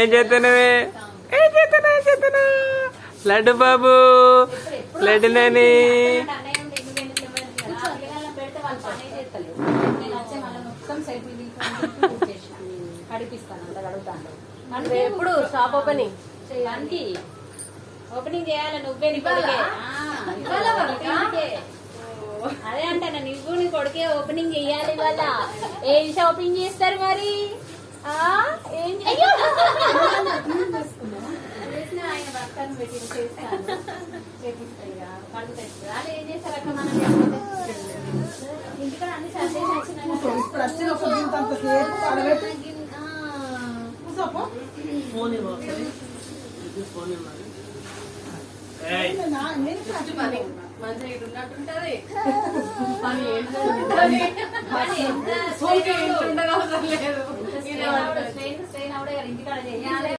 ఏం చేస్తున్నావే? ఏం చేస్తున్నా లడ్డు బాబు, లడ్డు నాని. ఎప్పుడు షాప్ ఓపెనింగ్ ఓపెనింగ్ చేయాలి నువ్వే, నీ కొడుకే. అదే అంటాను, నువ్వు నీ కొడుకే ఓపెనింగ్ చెయ్యాలి ఇవాళ. ఏం షాపింగ్ చేస్తారు మరి? ఏం ఆయన భర్తను పెట్టి చేస్తాను, వాళ్ళు ఏం చేస్తారు అక్క? మనం ఇంటికాడ అన్ని సర్దేసి ఉన్నట్టుంటది ఇంటికాడ